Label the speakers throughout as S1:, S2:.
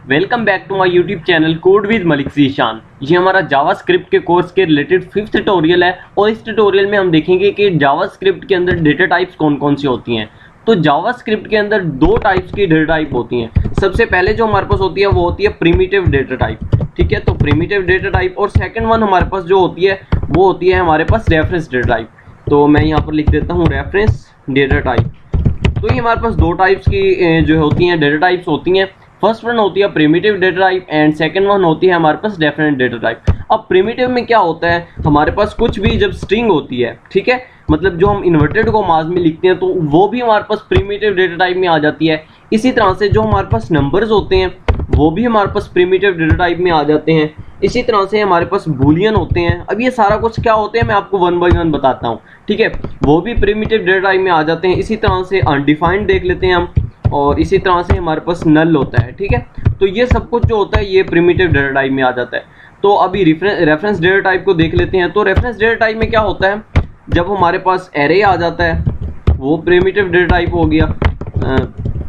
S1: Welcome back to my YouTube channel code with Malik Zeeshan. ये हमारा JavaScript के कोर्स के रिलेटेड 5th ट्यूटोरियल है और इस ट्यूटोरियल में हम देखेंगे कि जावास्क्रिप्ट के अंदर डेटा टाइप्स कौन कौन सी होती हैं। तो जावास्क्रिप्ट के अंदर दो टाइप्स की डेटा टाइप होती हैं। सबसे पहले जो हमारे पास होती है वो होती है प्रिमिटिव डेटा टाइप, ठीक है। तो प्रिमिटिव डेटा टाइप और सेकेंड वन हमारे पास जो होती है वो होती है हमारे पास रेफरेंस डेटा टाइप। तो मैं यहाँ पर लिख देता हूँ रेफरेंस डेटा टाइप। तो ये हमारे पास दो टाइप्स की जो होती हैं डेटा टाइप्स होती हैं। फर्स्ट वन होती है primitive data type and second one होती है हमारे पास डेफिनेट डेटा टाइप। अब प्रिमिटिव में क्या होता है, हमारे पास कुछ भी जब स्ट्रिंग होती है, ठीक है, मतलब जो हम इन्वर्टेड कॉमास में लिखते हैं तो वो भी हमारे पास प्रिमिटिव डेटा टाइप में आ जाती है। इसी तरह से जो हमारे पास नंबर्स होते हैं वो भी हमारे पास प्रिमिटिव डेटा टाइप में आ जाते हैं। इसी तरह से हमारे पास बूलियन होते हैं। अब ये सारा कुछ क्या होते हैं मैं आपको वन बाय वन बताता हूँ, ठीक है। वो भी प्रिमिटिव डेटा टाइप में आ जाते हैं। इसी तरह से अनडिफाइंड देख लेते हैं हम, और इसी तरह से हमारे पास नल होता है, ठीक है। तो ये सब कुछ जो होता है ये प्रिमिटिव डेटा टाइप में आ जाता है। तो अभी रेफरेंस डेटा टाइप को देख लेते हैं। तो रेफरेंस डेटा टाइप में क्या होता है, जब हमारे पास एरे आ जाता है वो प्रिमिटिव डेटा टाइप हो गया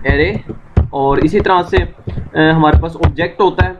S1: एरे। और इसी तरह से हमारे पास ऑब्जेक्ट होता है,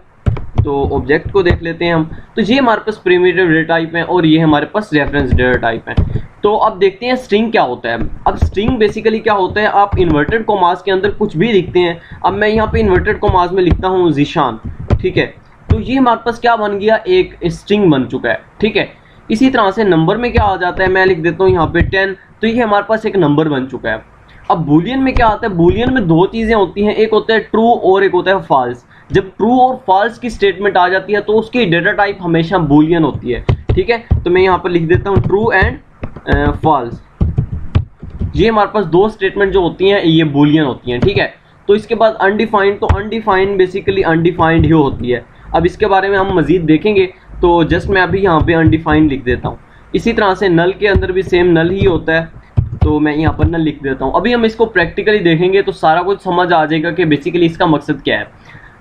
S1: तो ऑब्जेक्ट को देख लेते हैं हम। तो ये हमारे पास प्रिमिटिव डेटा टाइप है और ये हमारे पास रेफरेंस डेटा टाइप है। तो अब देखते हैं स्ट्रिंग क्या होता है। अब स्ट्रिंग बेसिकली क्या होता है, आप इन्वर्टेड कॉमास के अंदर कुछ भी लिखते हैं। अब मैं यहाँ पे इन्वर्टेड कॉमास में लिखता हूँ ज़ीशान, ठीक है। तो ये हमारे पास क्या बन गया, एक स्ट्रिंग बन चुका है, ठीक है। इसी तरह से नंबर में क्या आ जाता है, मैं लिख देता हूँ यहाँ पे 10, तो ये हमारे पास एक नंबर बन चुका है। अब बूलियन में क्या आता है, बूलियन में दो चीज़ें होती हैं, एक होता है ट्रू और एक होता है फॉल्स। जब ट्रू और फॉल्स की स्टेटमेंट आ जाती है तो उसकी डेटा टाइप हमेशा बूलियन होती है, ठीक है। तो मैं यहाँ पर लिख देता हूँ ट्रू एंड फॉल्स। ये हमारे पास दो स्टेटमेंट जो होती हैं ये बूलियन होती हैं, ठीक है। तो इसके बाद अनडिफाइंड, तो अनडिफाइंड बेसिकली अनडिफाइंड ही होती है। अब इसके बारे में हम मजीद देखेंगे, तो जस्ट मैं अभी यहाँ पे अनडिफाइंड लिख देता हूँ। इसी तरह से नल के अंदर भी सेम नल ही होता है, तो मैं यहाँ पर नल लिख देता हूँ। अभी हम इसको प्रैक्टिकली देखेंगे तो सारा कुछ समझ आ जाएगा कि बेसिकली इसका मकसद क्या है।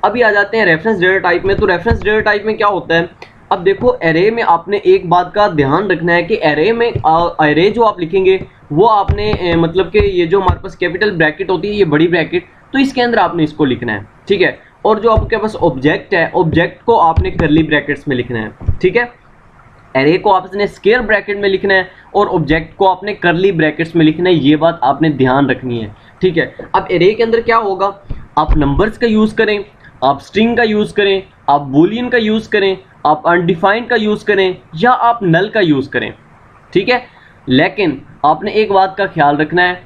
S1: अभी आ जाते हैं रेफरेंस डेटा टाइप में। तो रेफरेंस डेटा टाइप में क्या होता है, अब देखो एरे में आपने एक बात का ध्यान रखना है कि एरे में एरे जो आप लिखेंगे वो आपने मतलब कि ये जो हमारे पास कैपिटल ब्रैकेट होती है, ये बड़ी ब्रैकेट, तो इसके अंदर आपने इसको लिखना है, ठीक है। और जो आपके पास ऑब्जेक्ट है, ऑब्जेक्ट को आपने कर्ली ब्रैकेट्स में लिखना है, ठीक है। एरे को आपने स्क्वायर ब्रैकेट में लिखना है और ऑब्जेक्ट को आपने कर्ली ब्रैकेट्स में लिखना है। ये बात आपने ध्यान रखनी है, ठीक है। अब एरे के अंदर क्या होगा, आप नंबर्स का यूज़ करें, आप स्ट्रिंग का यूज़ करें, आप बूलियन का यूज़ करें, आप अनडिफाइंड का यूज़ करें या आप नल का यूज़ करें, ठीक है। लेकिन आपने एक बात का ख्याल रखना है,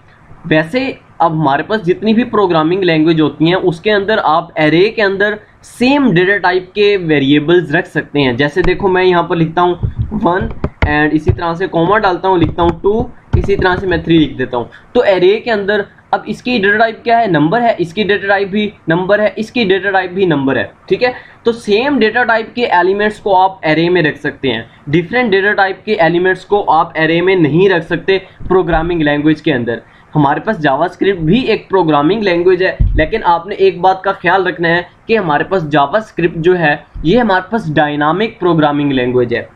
S1: वैसे अब हमारे पास जितनी भी प्रोग्रामिंग लैंग्वेज होती हैं उसके अंदर आप एरे के अंदर सेम डेटा टाइप के वेरिएबल्स रख सकते हैं। जैसे देखो मैं यहाँ पर लिखता हूँ 1 एंड इसी तरह से कॉमा डालता हूँ, लिखता हूँ 2, इसी तरह से मैं 3 लिख देता हूँ। तो एरे के अंदर अब इसकी डेटा टाइप क्या है, नंबर है, इसकी डेटा टाइप भी नंबर है, इसकी डेटा टाइप भी नंबर है, ठीक है। तो सेम डेटा टाइप के एलिमेंट्स को आप एरे में रख सकते हैं, डिफरेंट डेटा टाइप के एलिमेंट्स को आप एरे में नहीं रख सकते प्रोग्रामिंग लैंग्वेज के अंदर। हमारे पास जावास्क्रिप्ट भी एक प्रोग्रामिंग लैंग्वेज है, लेकिन आपने एक बात का ख्याल रखना है कि हमारे पास जावास्क्रिप्ट जो है ये हमारे पास डायनामिक प्रोग्रामिंग लैंग्वेज है।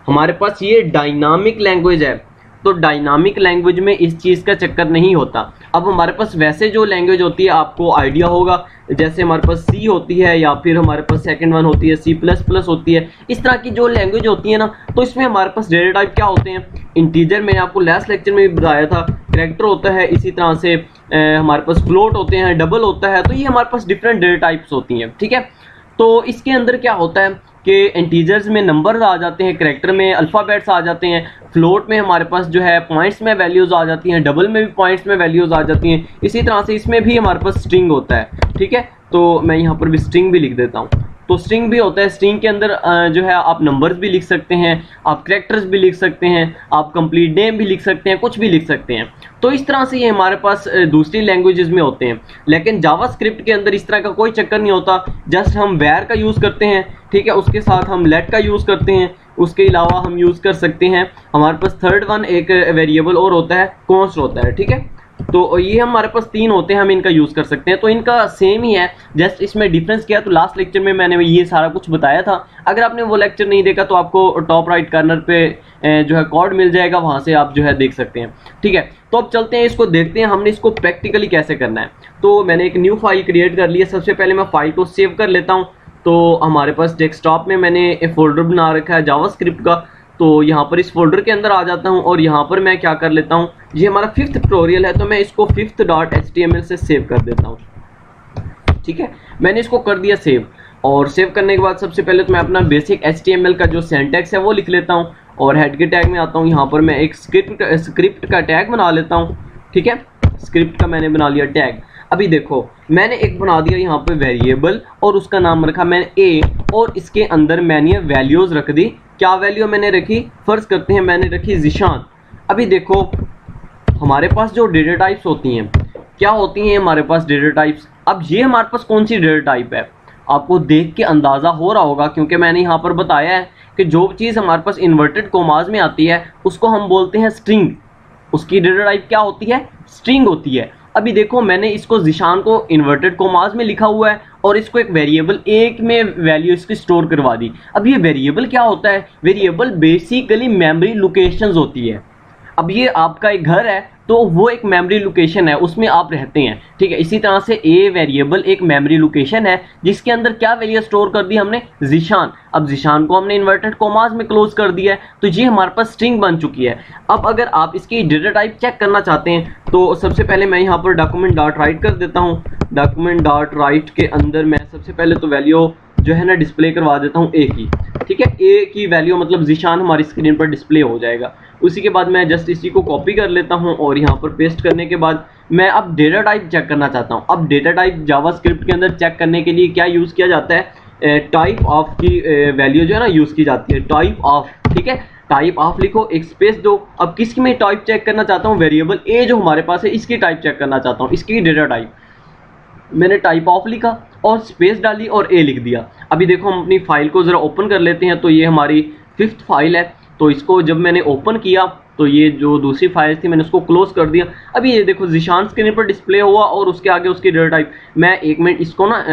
S1: हमारे पास ये डायनामिक लैंग्वेज है, तो डायनामिक लैंग्वेज में इस चीज़ का चक्कर नहीं होता। अब हमारे पास वैसे जो लैंग्वेज होती है आपको आइडिया होगा, जैसे हमारे पास सी होती है या फिर हमारे पास सेकंड वन होती है C++ होती है, इस तरह की जो लैंग्वेज होती है ना, तो इसमें हमारे पास डेटा टाइप क्या होते हैं, इंटीजर, मैंने आपको लास्ट लेक्चर में भी बताया था, कैरेक्टर होता है, इसी तरह से हमारे पास फ्लोट होते हैं, डबल होता है। तो ये हमारे पास डिफरेंट डेटा टाइप्स होती हैं, ठीक है। तो इसके अंदर क्या होता है कि इंटीजर्स में नंबर्स आ जाते हैं, कैरेक्टर में अल्फ़ाबेट्स आ जाते हैं, फ्लोट में हमारे पास जो है पॉइंट्स में वैल्यूज़ आ जाती हैं, डबल में भी पॉइंट्स में वैल्यूज़ आ जाती हैं। इसी तरह से इसमें भी हमारे पास स्ट्रिंग होता है, ठीक है। तो मैं यहाँ पर भी स्ट्रिंग भी लिख देता हूँ। तो स्ट्रिंग भी होता है, स्ट्रिंग के अंदर जो है आप नंबर्स भी लिख सकते हैं, आप कैरेक्टर्स भी लिख सकते हैं, आप कंप्लीट नेम भी लिख सकते हैं, कुछ भी लिख सकते हैं। तो इस तरह से ये हमारे पास दूसरी लैंग्वेजेस में होते हैं। लेकिन जावास्क्रिप्ट के अंदर इस तरह का कोई चक्कर नहीं होता, जस्ट हम वेयर का यूज़ करते हैं, ठीक है, उसके साथ हम लेट का यूज़ करते हैं, उसके अलावा हम यूज़ कर सकते हैं, हमारे पास थर्ड वन एक वेरिएबल और होता है, कॉन्स्ट होता है, ठीक है। तो ये हमारे पास 3 होते हैं, हम इनका यूज़ कर सकते हैं। तो इनका सेम ही है, जस्ट इसमें डिफरेंस क्या है, तो लास्ट लेक्चर में मैंने ये सारा कुछ बताया था। अगर आपने वो लेक्चर नहीं देखा तो आपको टॉप राइट कॉर्नर पे जो है कोड मिल जाएगा, वहाँ से आप जो है देख सकते हैं। ठीक है, तो अब चलते हैं, इसको देखते हैं हमने इसको प्रैक्टिकली कैसे करना है। तो मैंने एक न्यू फाइल क्रिएट कर ली है। सबसे पहले मैं फाइल को सेव कर लेता हूँ। तो हमारे पास डेस्कटॉप में मैंने एक फोल्डर बना रखा है जावास्क्रिप्ट का। तो यहाँ पर इस फोल्डर के अंदर आ जाता हूँ और यहाँ पर मैं क्या कर लेता हूँ, ये हमारा 5th ट्यूटोरियल है, तो मैं इसको 5th.html से सेव कर देता हूँ। ठीक है, मैंने इसको कर दिया सेव। और सेव करने के बाद सबसे पहले तो मैं अपना बेसिक HTML का जो सिंटैक्स है वो लिख लेता हूँ और हेड के टैग में आता हूँ। यहाँ पर मैं एक स्क्रिप्ट का टैग बना लेता हूँ। ठीक है, स्क्रिप्ट का मैंने बना लिया टैग। अभी देखो, मैंने एक बना दिया यहाँ पे वेरिएबल और उसका नाम रखा मैंने ए, और इसके अंदर मैंने वैल्यूज़ रख दी। क्या वैल्यू मैंने रखी, फर्ज करते हैं मैंने रखी ज़ीशान। अभी देखो, हमारे पास जो डेटा टाइप्स होती हैं, क्या होती हैं हमारे पास डेटा टाइप्स। अब ये हमारे पास कौन सी डेटा टाइप है, आपको देख के अंदाज़ा हो रहा होगा, क्योंकि मैंने यहाँ पर बताया है कि जो चीज़ हमारे पास इन्वर्टेड कोमास में आती है उसको हम बोलते हैं स्ट्रिंग। उसकी डेटा टाइप क्या होती है, स्ट्रिंग होती है। अभी देखो, मैंने इसको ज़ीशान को इन्वर्टेड कोमास में लिखा हुआ है और इसको एक वेरिएबल एक में वैल्यू इसकी स्टोर करवा दी। अब ये वेरिएबल क्या होता है, वेरिएबल बेसिकली मेमोरी लोकेशंस होती है। अब ये आपका एक घर है तो वो एक मेमोरी लोकेशन है, उसमें आप रहते हैं। ठीक है, इसी तरह से ए वेरिएबल एक मेमोरी लोकेशन है जिसके अंदर क्या वैल्यू स्टोर कर दी हमने, ज़ीशान। अब ज़ीशान को हमने इन्वर्टेड कोमास में क्लोज कर दिया है, तो ये हमारे पास स्ट्रिंग बन चुकी है। अब अगर आप इसकी डेटा टाइप चेक करना चाहते हैं तो सबसे पहले मैं यहाँ पर डॉक्यूमेंट डॉट राइट कर देता हूँ। डॉक्यूमेंट डॉट राइट के अंदर मैं सबसे पहले तो वैल्यू जो है ना डिस्प्ले करवा देता हूँ ए की। ठीक है, ए की वैल्यू मतलब ज़ीशान हमारी स्क्रीन पर डिस्प्ले हो जाएगा। उसी के बाद मैं जस्ट इसी को कॉपी कर लेता हूँ और यहाँ पर पेस्ट करने के बाद मैं अब डेटा टाइप चेक करना चाहता हूँ। अब डेटा टाइप जावास्क्रिप्ट के अंदर चेक करने के लिए क्या यूज़ किया जाता है, टाइप ऑफ की वैल्यू जो है ना यूज़ की जाती है, टाइप ऑफ। ठीक है, टाइप ऑफ लिखो, एक स्पेस दो। अब किसकी मैं टाइप चेक करना चाहता हूँ, वेरिएबल ए जो हमारे पास है इसकी टाइप चेक करना चाहता हूँ, इसकी डेटा टाइप। मैंने टाइप ऑफ लिखा और स्पेस डाली और ए लिख दिया। अभी देखो, हम अपनी फाइल को ज़रा ओपन कर लेते हैं। तो ये हमारी 5th फाइल है। तो इसको जब मैंने ओपन किया तो ये जो दूसरी फाइल थी मैंने उसको क्लोज कर दिया। अभी ये देखो, ज़ीशान स्क्रीन पर डिस्प्ले हुआ और उसके आगे उसकी डेटा टाइप। मैं एक मिनट इसको ना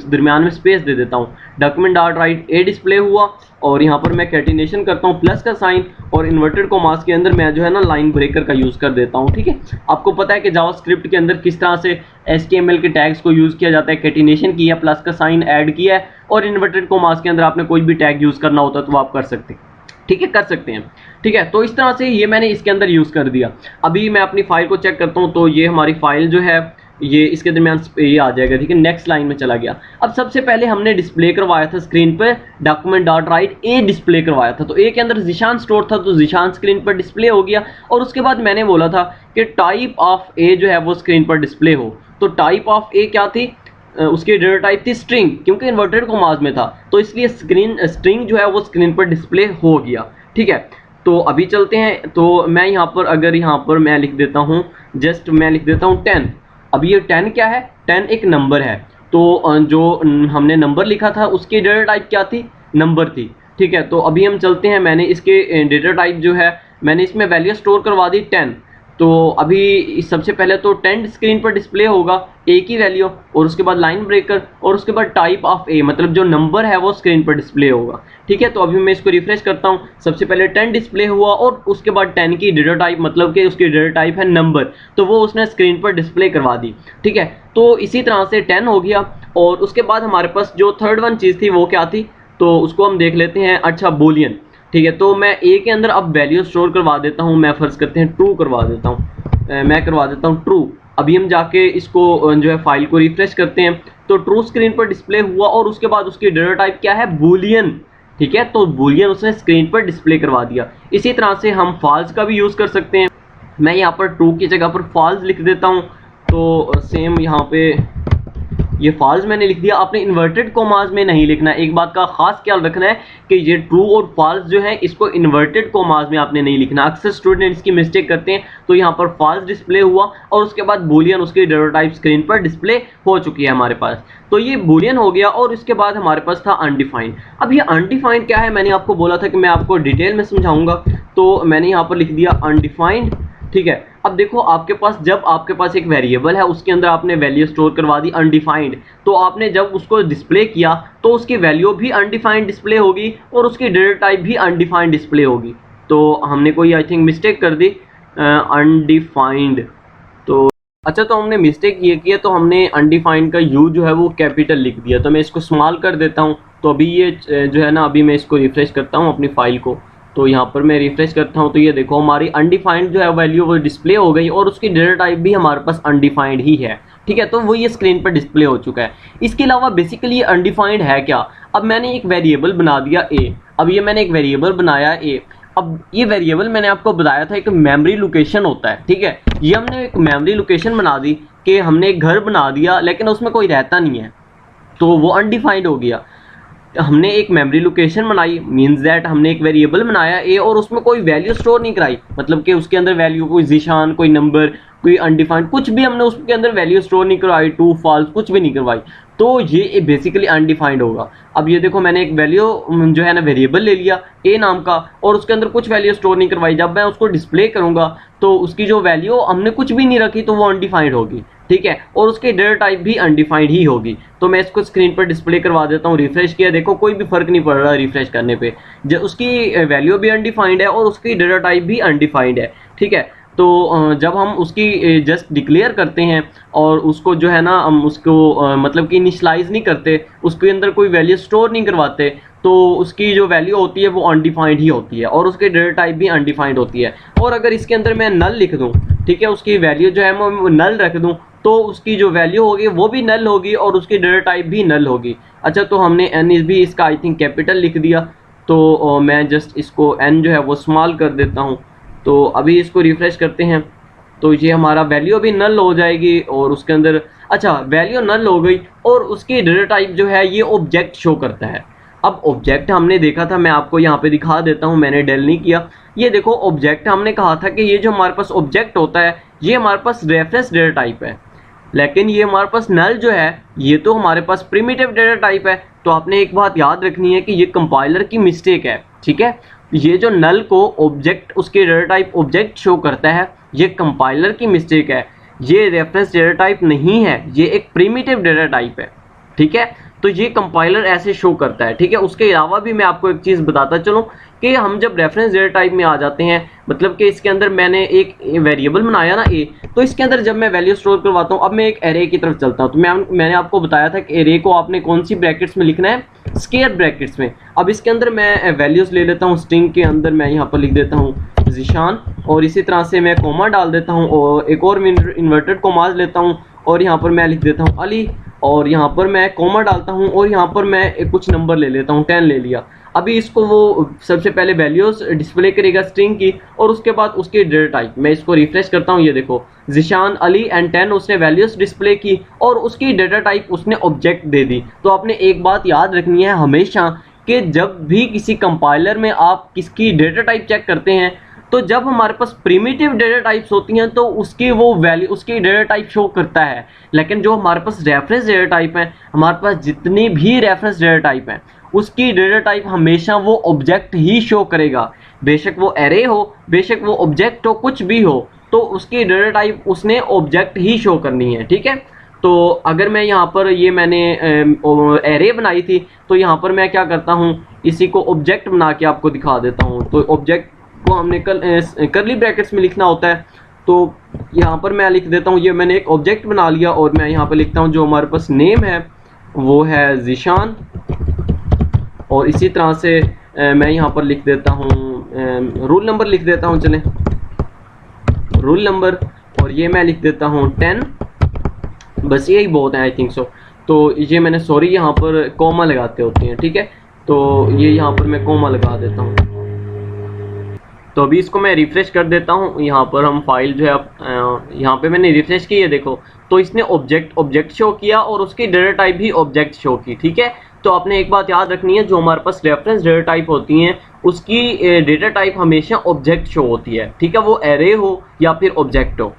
S1: दरमियान में स्पेस दे देता हूँ। डॉक्यूमेंट डॉट राइट ए डिस्प्ले हुआ और यहाँ पर मैं कैटिनेशन करता हूँ प्लस का साइन, और इन्वर्टेड कोमास के अंदर मैं जो है ना लाइन ब्रेकर का यूज़ कर देता हूँ। ठीक है, आपको पता है कि जावास्क्रिप्ट के अंदर किस तरह से HTML के टैग्स को यूज़ किया जाता है। कैटिनेशन किया, प्लस का साइन ऐड किया है, और इन्वर्टेड कोमास के अंदर आपने कोई भी टैग यूज़ करना होता है तो आप कर सकते हैं। ठीक है, कर सकते हैं। ठीक है, तो इस तरह से ये मैंने इसके अंदर यूज़ कर दिया। अभी मैं अपनी फाइल को चेक करता हूँ तो ये हमारी फाइल जो है ये इसके दरमियान ये आ जाएगा। ठीक है, नेक्स्ट लाइन में चला गया। अब सबसे पहले हमने डिस्प्ले करवाया था स्क्रीन पर डॉक्यूमेंट डॉट राइट ए डिस्प्ले करवाया था, तो ए के अंदर ज़ीशान स्टोर था तो ज़ीशान स्क्रीन पर डिस्प्ले हो गया। और उसके बाद मैंने बोला था कि टाइप ऑफ ए जो है वो स्क्रीन पर डिस्प्ले हो, तो टाइप ऑफ ए क्या थी, उसकी डेटा टाइप थी स्ट्रिंग, क्योंकि इन्वर्टेड कोमास में था तो इसलिए स्ट्रिंग जो है वो स्क्रीन पर डिस्प्ले हो गया। ठीक है, तो अभी चलते हैं। तो मैं यहाँ पर अगर यहाँ पर मैं लिख देता हूँ, जस्ट मैं लिख देता हूँ 10। अब ये 10 क्या है, 10 एक नंबर है। तो जो हमने नंबर लिखा था उसकी डेटा टाइप क्या थी, नंबर थी। ठीक है, तो अभी हम चलते हैं। मैंने इसके डेटा टाइप जो है मैंने इसमें वैल्यू स्टोर करवा दी 10। तो अभी सबसे पहले तो 10 स्क्रीन पर डिस्प्ले होगा ए की वैल्यू, और उसके बाद लाइन ब्रेकर, और उसके बाद टाइप ऑफ ए मतलब जो नंबर है वो स्क्रीन पर डिस्प्ले होगा। ठीक है, तो अभी मैं इसको रिफ्रेश करता हूँ। सबसे पहले 10 डिस्प्ले हुआ और उसके बाद 10 की डेटा टाइप मतलब कि उसकी डेटा टाइप है नंबर, तो वो उसने स्क्रीन पर डिस्प्ले करवा दी। ठीक है, तो इसी तरह से 10 हो गया। और उसके बाद हमारे पास जो थर्ड वन चीज़ थी वो क्या थी, तो उसको हम देख लेते हैं। अच्छा, बूलियन। ठीक है, तो मैं ए के अंदर अब वैल्यू स्टोर करवा देता हूँ। मैं फर्ज करते हैं ट्रू करवा देता हूँ, मैं करवा देता हूँ ट्रू। अभी हम जाके इसको जो है फाइल को रिफ्रेश करते हैं तो ट्रू स्क्रीन पर डिस्प्ले हुआ और उसके बाद उसकी डेटा टाइप क्या है, बूलियन। ठीक है, तो बूलियन उसने स्क्रीन पर डिस्प्ले करवा दिया। इसी तरह से हम फॉल्स का भी यूज़ कर सकते हैं। मैं यहाँ पर ट्रू की जगह पर फॉल्स लिख देता हूँ। तो सेम यहाँ पे ये फॉल्स मैंने लिख दिया। आपने इन्वर्टेड कोमास में नहीं लिखना है। एक बात का खास ख्याल रखना है कि ये ट्रू और फॉल्स जो है इसको इन्वर्टेड कोमास में आपने नहीं लिखना। अक्सर स्टूडेंट इसकी मिस्टेक करते हैं। तो यहाँ पर फॉल्स डिस्प्ले हुआ और उसके बाद बूलियन उसकी डेटा टाइप स्क्रीन पर डिस्प्ले हो चुकी है हमारे पास। तो ये बूलियन हो गया और इसके बाद हमारे पास था अनडिफाइंड। अब ये अनडिफाइंड क्या है, मैंने आपको बोला था कि मैं आपको डिटेल में समझाऊंगा। तो मैंने यहाँ पर लिख दिया अनडिफाइंड ठीक है। अब देखो आपके पास, जब आपके पास एक वेरिएबल है उसके अंदर आपने वैल्यू स्टोर करवा दी अनडिफाइंड, तो आपने जब उसको डिस्प्ले किया तो उसकी वैल्यू भी अनडिफाइंड डिस्प्ले होगी और उसकी डेटा टाइप भी अनडिफाइंड डिस्प्ले होगी। तो हमने कोई आई थिंक मिस्टेक कर दी, अनडिफाइंड। तो अच्छा, तो हमने मिस्टेक ये किया, तो हमने अनडिफाइंड का यू जो है वो कैपिटल लिख दिया। तो मैं इसको स्मॉल कर देता हूँ। तो अभी ये जो है ना, अभी मैं इसको रिफ्रेश करता हूँ अपनी फाइल को। तो यहाँ पर मैं रिफ्रेश करता हूँ तो ये देखो हमारी अनडिफाइंड जो है वैल्यू वो डिस्प्ले हो गई और उसकी डेटा टाइप भी हमारे पास अनडिफाइंड ही है। ठीक है, तो वो ये स्क्रीन पर डिस्प्ले हो चुका है। इसके अलावा बेसिकली ये अनडिफाइंड है क्या? अब मैंने एक वेरिएबल बना दिया ए। अब ये मैंने एक वेरिएबल बनाया ए। अब ये वेरिएबल मैंने आपको बताया था एक मेमोरी लोकेशन होता है। ठीक है, ये हमने एक मेमोरी लोकेशन बना दी कि हमने एक घर बना दिया लेकिन उसमें कोई रहता नहीं है, तो वो अनडिफाइंड हो गया। हमने एक मेमोरी लोकेशन बनाई, मींस दैट हमने एक वेरिएबल बनाया ए और उसमें कोई वैल्यू स्टोर नहीं कराई, मतलब कि उसके अंदर वैल्यू कोई जीशान, कोई नंबर, कोई अनडिफाइंड, कुछ भी हमने उसके अंदर वैल्यू स्टोर नहीं करवाई, ट्रू फॉल्स कुछ भी नहीं करवाई, तो ये बेसिकली अनडिफाइंड होगा। अब ये देखो मैंने एक वैल्यू जो है ना वेरिएबल ले लिया ए नाम का और उसके अंदर कुछ वैल्यू स्टोर नहीं करवाई। जब मैं उसको डिस्प्ले करूंगा तो उसकी जो वैल्यू हमने कुछ भी नहीं रखी तो वो अनडिफाइंड होगी। ठीक है, और उसकी डेटा टाइप भी अनडिफाइंड ही होगी। तो मैं इसको स्क्रीन पर डिस्प्ले करवा देता हूँ। रिफ्रेश किया, देखो कोई भी फर्क नहीं पड़ रहा रिफ्रेश करने पे, जो उसकी वैल्यू भी अनडिफाइंड है और उसकी डेटा टाइप भी अनडिफाइंड है। ठीक है, तो जब हम उसकी जस्ट डिक्लेयर करते हैं और उसको जो है ना हम उसको मतलब कि इनिशलाइज नहीं करते, उसके अंदर कोई वैल्यू स्टोर नहीं करवाते, तो उसकी जो वैल्यू होती है वो अनडिफाइंड ही होती है और उसकी डेटा टाइप भी अनडिफाइंड होती है। और अगर इसके अंदर मैं नल लिख दूं, ठीक है, उसकी वैल्यू जो है मैं नल रख दूं, तो उसकी जो वैल्यू होगी वो भी नल होगी और उसकी डेटा टाइप भी नल होगी। अच्छा, तो हमने एन इज भी इसका आई थिंक कैपिटल लिख दिया। तो मैं जस्ट इसको एन जो है वो स्मॉल कर देता हूँ। तो अभी इसको रिफ्रेश करते हैं तो ये हमारा वैल्यू भी नल हो जाएगी और उसके अंदर, अच्छा वैल्यू नल हो गई और उसकी डेटा टाइप जो है ये ऑब्जेक्ट शो करता है। अब ऑब्जेक्ट हमने देखा था, मैं आपको यहाँ पे दिखा देता हूँ, मैंने डेल नहीं किया। ये देखो ऑब्जेक्ट हमने कहा था कि ये जो हमारे पास ऑब्जेक्ट होता है ये हमारे पास रेफरेंस डेटा टाइप है, लेकिन ये हमारे पास नल जो है ये तो हमारे पास प्रिमिटिव डेटा टाइप है। तो आपने एक बात याद रखनी है कि ये कंपाइलर की मिस्टेक है। ठीक है, ये जो नल को ऑब्जेक्ट उसके डेटा टाइप ऑब्जेक्ट शो करता है ये कंपाइलर की मिस्टेक है, ये रेफरेंस डेटा टाइप नहीं है, ये एक प्रिमिटिव डेटा टाइप है। ठीक है, तो ये कंपाइलर ऐसे शो करता है। ठीक है, उसके अलावा भी मैं आपको एक चीज़ बताता चलूँ कि हम जब रेफरेंस डेटा टाइप में आ जाते हैं, मतलब कि इसके अंदर मैंने एक वेरिएबल बनाया ना ए, तो इसके अंदर जब मैं वैल्यू स्टोर करवाता हूँ, अब मैं एक एरे की तरफ चलता हूँ। तो मैंने आपको बताया था कि एरे को आपने कौन सी ब्रैकेट्स में लिखना है, स्क्वायर ब्रैकेट्स में। अब इसके अंदर मैं वैल्यूज़ ले लेता हूँ, स्ट्रिंग के अंदर मैं यहाँ पर लिख देता हूँ जीशान और इसी तरह से मैं कोमा डाल देता हूँ और एक और इन्वर्टेड कोमाज लेता हूँ और यहाँ पर मैं लिख देता हूँ अली और यहाँ पर मैं कोमा डालता हूँ और यहाँ पर मैं कुछ नंबर ले लेता हूँ, 10 ले लिया। अभी इसको वो सबसे पहले वैल्यूज डिस्प्ले करेगा स्ट्रिंग की और उसके बाद उसकी डेटा टाइप। मैं इसको रिफ्रेश करता हूँ, ये देखो जीशान अली एंड 10 उसने वैल्यूज डिस्प्ले की और उसकी डेटा टाइप उसने ऑब्जेक्ट दे दी। तो आपने एक बात याद रखनी है हमेशा कि जब भी किसी कंपाइलर में आप किसकी डेटा टाइप चेक करते हैं, तो जब हमारे पास प्रिमिटिव डेटा टाइप्स होती हैं तो उसकी वो वैल्यू उसकी डेटा टाइप शो करता है, लेकिन जो हमारे पास रेफरेंस डेटा टाइप है, हमारे पास जितनी भी रेफरेंस डेटा टाइप हैं उसकी डेटा टाइप हमेशा वो ऑब्जेक्ट ही शो करेगा। बेशक वो एरे हो, बेशक वो ऑब्जेक्ट हो, कुछ भी हो, तो उसकी डेटा टाइप उसने ऑब्जेक्ट ही शो करनी है। ठीक है, तो अगर मैं यहाँ पर ये मैंने एरे बनाई थी तो यहाँ पर मैं क्या करता हूँ, इसी को ऑब्जेक्ट बना के आपको दिखा देता हूँ। तो ऑब्जेक्ट को हमने करली ब्रैकेट्स में लिखना होता है। तो यहाँ पर मैं लिख देता हूँ, ये मैंने एक ऑब्जेक्ट बना लिया और मैं यहाँ पर लिखता हूँ जो हमारे पास नेम है वो है जीशान और इसी तरह से मैं यहाँ पर लिख देता हूँ रोल नंबर लिख देता हूँ, चलें रोल नंबर, और ये मैं लिख देता हूँ 10। बस यही बहुत है आई थिंक सो। तो ये मैंने सॉरी यहाँ पर कोमा लगाते होते हैं। ठीक है, तो ये यहाँ पर मैं कोमा लगा देता हूँ। तो अभी इसको मैं रिफ्रेश कर देता हूँ। यहाँ पर हम फाइल जो है यहाँ पे मैंने रिफ्रेश की है, देखो तो इसने ऑब्जेक्ट शो किया और उसकी डेटा टाइप भी ऑब्जेक्ट शो की। ठीक है, तो आपने एक बात याद रखनी है, जो हमारे पास रेफरेंस डेटा टाइप होती हैं उसकी डेटा टाइप हमेशा ऑब्जेक्ट शो होती है। ठीक है, वो एरे हो या फिर ऑब्जेक्ट हो,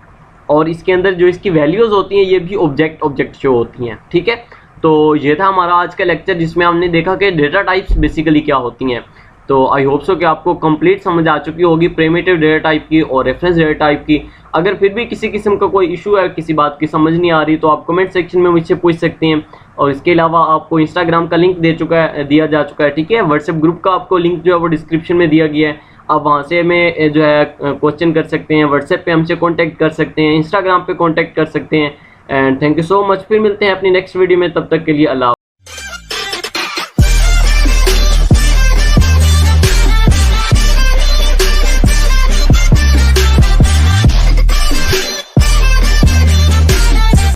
S1: और इसके अंदर जो इसकी वैल्यूज़ होती हैं ये भी ऑब्जेक्ट शो होती हैं। ठीक है, तो ये था हमारा आज का लेक्चर जिसमें हमने देखा कि डेटा टाइप्स बेसिकली क्या होती हैं। तो आई होप सो कि आपको कंप्लीट समझ आ चुकी होगी प्रिमिटिव डेटा टाइप की और रेफरेंस डेटा टाइप की। अगर फिर भी किसी किस्म का कोई इशू है, किसी बात की समझ नहीं आ रही, तो आप कमेंट सेक्शन में मुझसे पूछ सकते हैं। और इसके अलावा आपको इंस्टाग्राम का लिंक दिया जा चुका है, ठीक है। व्हाट्सएप ग्रुप का आपको लिंक जो है वो डिस्क्रिप्शन में दिया गया है, आप वहाँ से हमें जो है क्वेश्चन कर सकते हैं, व्हाट्सएप पे हमसे कॉन्टैक्ट कर सकते हैं, इंस्टाग्राम पे कॉन्टैक्ट कर सकते हैं। And thank you so much. फिर मिलते हैं अपनी नेक्स्ट वीडियो में, तब तक के लिए अल्लाह।